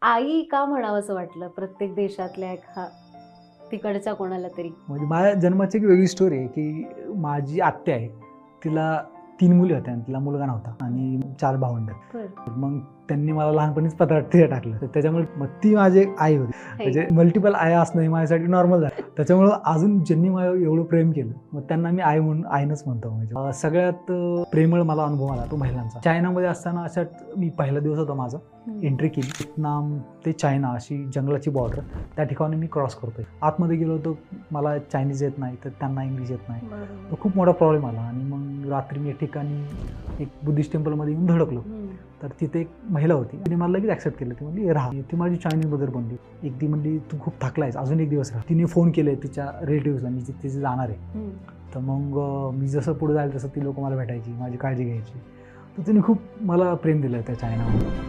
आई का म्हणावं असं वाटलं प्रत्येक देशातल्या एका तिकडच्या कोणाला तरी? म्हणजे माझ्या जन्माची एक वेगळी स्टोरी आहे की माझी आत्या आहे, तिला 3 मुली होत्या आणि तिला मुलगा नव्हता आणि 4 भावंड. बरं. मग त्यांनी मला लहानपणीच पत्रात ते टाकलं, तर त्याच्यामुळे मग ती माझी आई होती. म्हणजे मल्टिपल आया असणं हे माझ्यासाठी नॉर्मल झालं. त्याच्यामुळं अजून ज्यांनी मला एवढं प्रेम केलं मग त्यांना मी आई म्हणून आईनच म्हणतो. म्हणजे सगळ्यात प्रेमळ मला अनुभव आला तो महिलांचा. चायनामध्ये असताना अशा मी पहिला दिवस होता माझा, एंट्री केली. व्हिएतनाम ते चायना अशी जंगलाची बॉर्डर, त्या ठिकाणी मी क्रॉस करतोय. आतमध्ये गेलो तर मला चायनीज येत नाही, तर त्यांना इंग्लिश येत नाही. बरोबर. तो खूप मोठा प्रॉब्लेम आला आणि मग रात्री मी एक ठिकाणी एक बुद्धिस्ट टेम्पलमध्ये येऊन धडकलो. तर तिथे एक महिला होती, तिने मला लगेच ॲक्सेप्ट केलं. ती म्हणली राहा. ती माझी चायनीज मदर बनली. एक ती म्हणली तू खूप थकलायस, अजून एक दिवस राहा. तिने फोन केले तिच्या रिलेटिव्हजला, मी तिथे जाणार आहे. तर मग मी जसं पुढे जाईल तसं ती लोक मला भेटायची, माझी काळजी घ्यायची. तर तिने खूप मला प्रेम दिलं त्या चायनामध्ये.